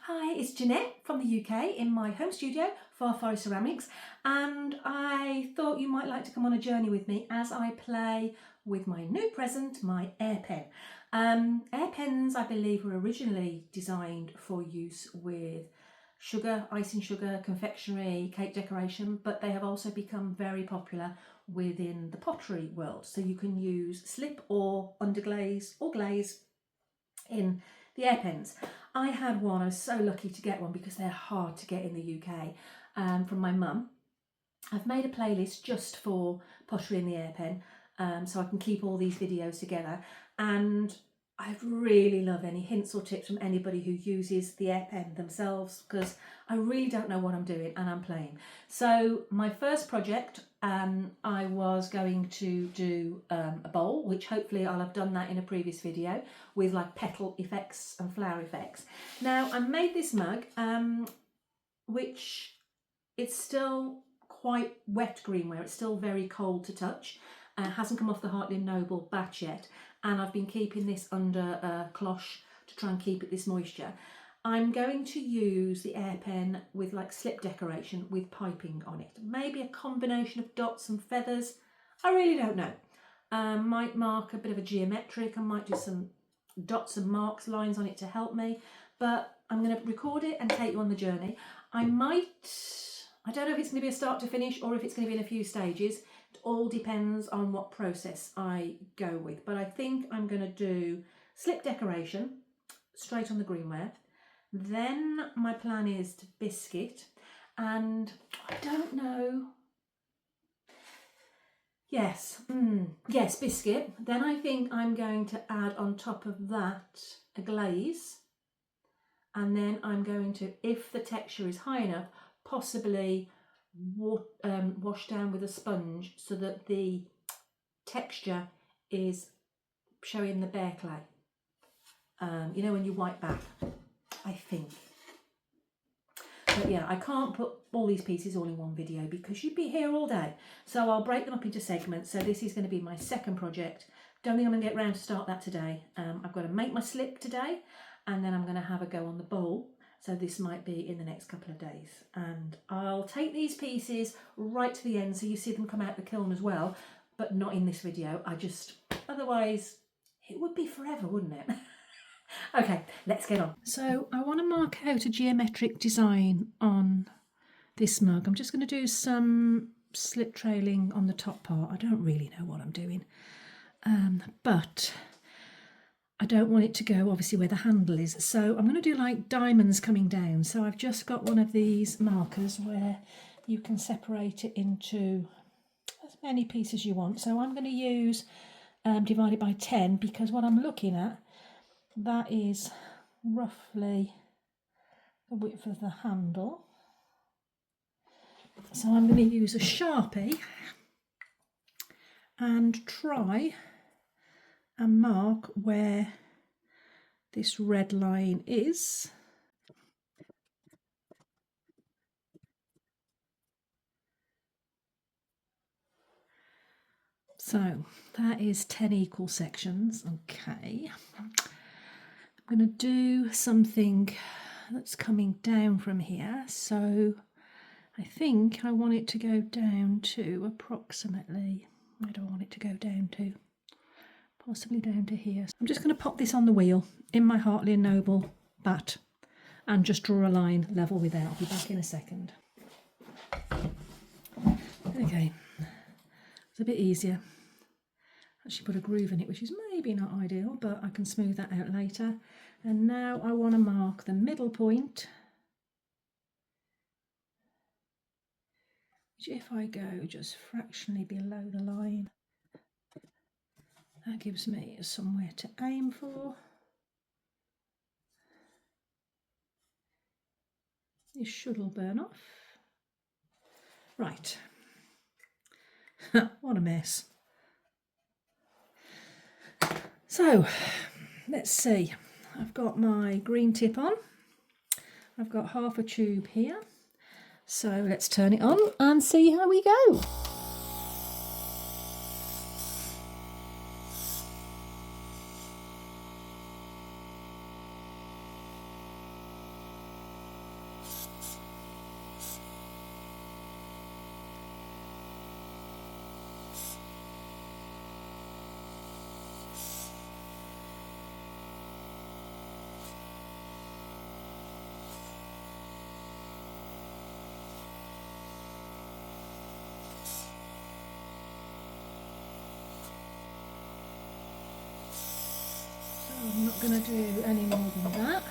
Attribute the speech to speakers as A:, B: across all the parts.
A: Hi, it's Jeanette from the UK in my home studio for Forest Ceramics, and I thought you might like to come on a journey with me as I play with my new present, my Airpen. Airpens, I believe, were originally designed for use with sugar, icing sugar, confectionery, cake decoration, but they have also become very popular within the pottery world. So you can use slip or underglaze or glaze in the Airpens. I had one, I was so lucky to get one because they're hard to get in the UK, from my mum. I've made a playlist just for Pottery in the Airpen, so I can keep all these videos together, and I'd really love any hints or tips from anybody who uses the Airpen themselves, because I really don't know what I'm doing and I'm playing. So my first project, I was going to do a bowl, which hopefully I'll have done that in a previous video, with like petal effects and flower effects. Now I made this mug, which it's still quite wet greenware, it's still very cold to touch. Hasn't come off the Heartland Noble batch yet, and I've been keeping this under a cloche to try and keep it this moisture. I'm going to use the Airpen with like slip decoration with piping on it. Maybe a combination of dots and feathers. I really don't know. Might mark a bit of a geometric. I might do some dots and marks, lines on it to help me. But I'm going to record it and take you on the journey. I don't know if it's going to be a start to finish or if it's going to be in a few stages. It all depends on what process I go with. But I think I'm going to do slip decoration straight on the greenware. Then my plan is to biscuit, and I don't know. Yes, biscuit. Then I think I'm going to add on top of that a glaze, and then I'm going to, if the texture is high enough, possibly wash down with a sponge so that the texture is showing the bare clay. You know when you wipe back, I think. But yeah, I can't put all these pieces all in one video because you'd be here all day. So I'll break them up into segments. So this is going to be my second project. Don't think I'm going to get round to start that today. I've got to make my slip today, and then I'm going to have a go on the bowl. So this might be in the next couple of days. And I'll take these pieces right to the end so you see them come out the kiln as well, but not in this video. Otherwise it would be forever, wouldn't it? Okay, let's get on. So I want to mark out a geometric design on this mug. I'm just going to do some slip trailing on the top part. I don't really know what I'm doing, but I don't want it to go obviously where the handle is. So I'm going to do like diamonds coming down. So I've just got one of these markers where you can separate it into as many pieces as you want. So I'm going to use divided by 10 because what I'm looking at, that is roughly the width of the handle. So I'm going to use a Sharpie and try and mark where this red line is. So that is 10 equal sections. Okay. I'm going to do something that's coming down from here. So I think I want it to go down to approximately, where do I want it to go down to? Possibly down to here. I'm just going to pop this on the wheel in my Heartland Noble bat and just draw a line level with that. I'll be back in a second. Okay, it's a bit easier. Actually put a groove in it, which is maybe not ideal, but I can smooth that out later. And now I want to mark the middle point, which if I go just fractionally below the line, that gives me somewhere to aim for. This should all burn off. Right. What a mess. So, let's see. I've got my green tip on. I've got half a tube here. So let's turn it on and see how we go. going to do any more than that.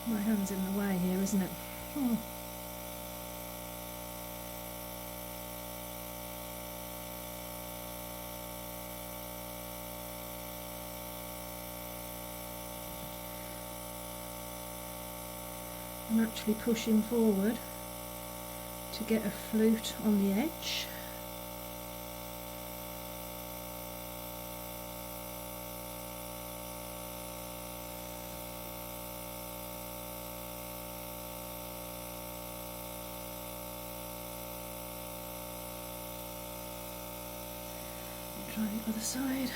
A: My hand's in the way here, isn't it? I'm actually pushing forward to get a flute on the edge. Try the other side.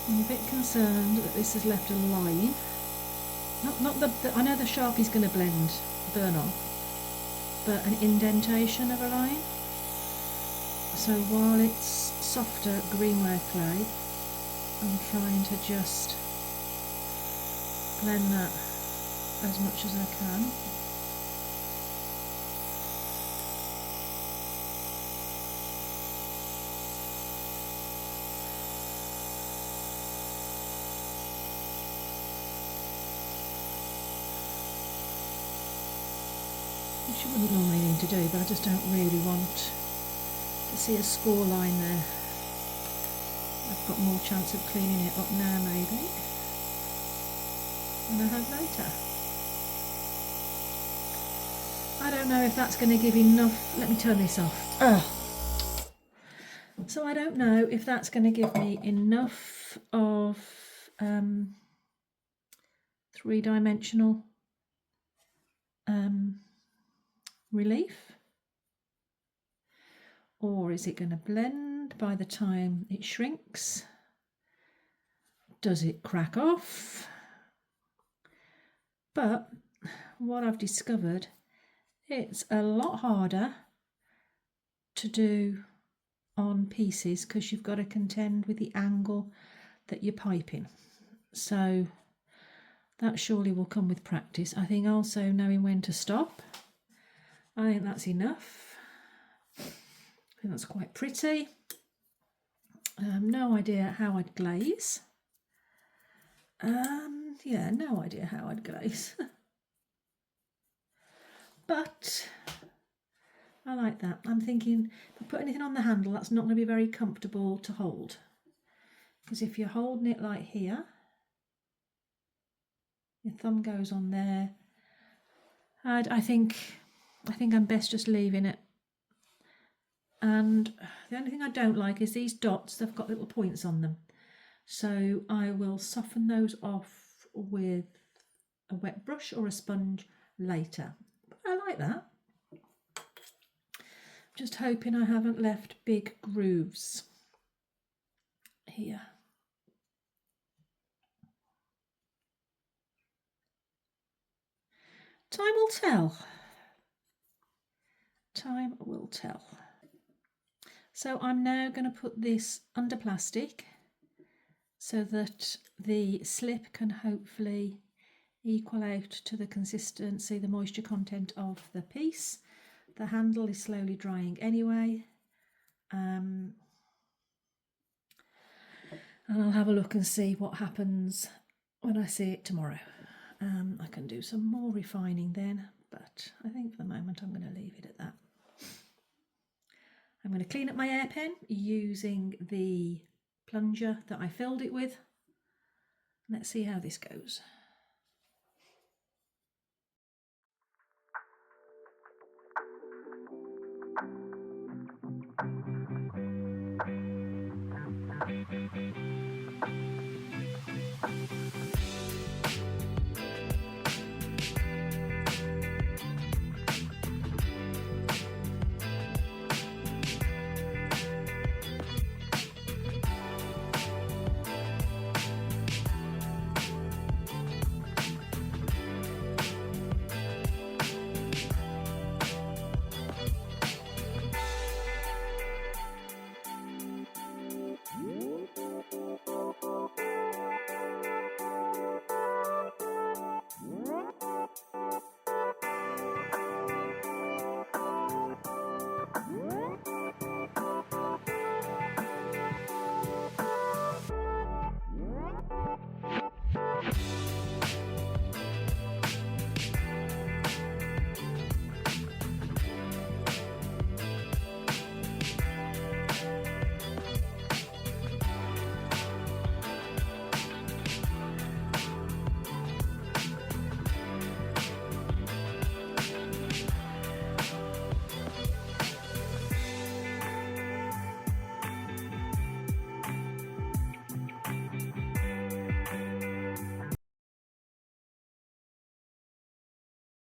A: I'm a bit concerned that this has left a line. Not the I know the Sharpie's going to burn off, but an indentation of a line. So while it's softer greenware clay, I'm trying to just blend that as much as I can. Which you wouldn't normally need to do, but I just don't really want to see a score line there. I've got more chance of cleaning it up now maybe than I have later. I don't know if that's going to give enough. Let me turn this off. So I don't know if that's going to give me enough of three-dimensional relief, or is it going to blend by the time it shrinks? Does it crack off? But what I've discovered, it's a lot harder to do on pieces because you've got to contend with the angle that you're piping. So that surely will come with practice. I think also knowing when to stop. I think that's enough. I think that's quite pretty. No idea how I'd glaze. Yeah, no idea how I'd glaze. But I like that. I'm thinking if I put anything on the handle, that's not going to be very comfortable to hold. Because if you're holding it like here, your thumb goes on there. I think I'm best just leaving it. And the only thing I don't like is these dots, they've got little points on them. So I will soften those off with a wet brush or a sponge later. But I like that. Just hoping I haven't left big grooves here. Time will tell. Time will tell. So I'm now going to put this under plastic so that the slip can hopefully equal out to the consistency, the moisture content of the piece. The handle is slowly drying anyway. And I'll have a look and see what happens when I see it tomorrow. I can do some more refining then, but I think for the moment I'm going to leave it at that. I'm going to clean up my airpen using the plunger that I filled it with. Let's see how this goes.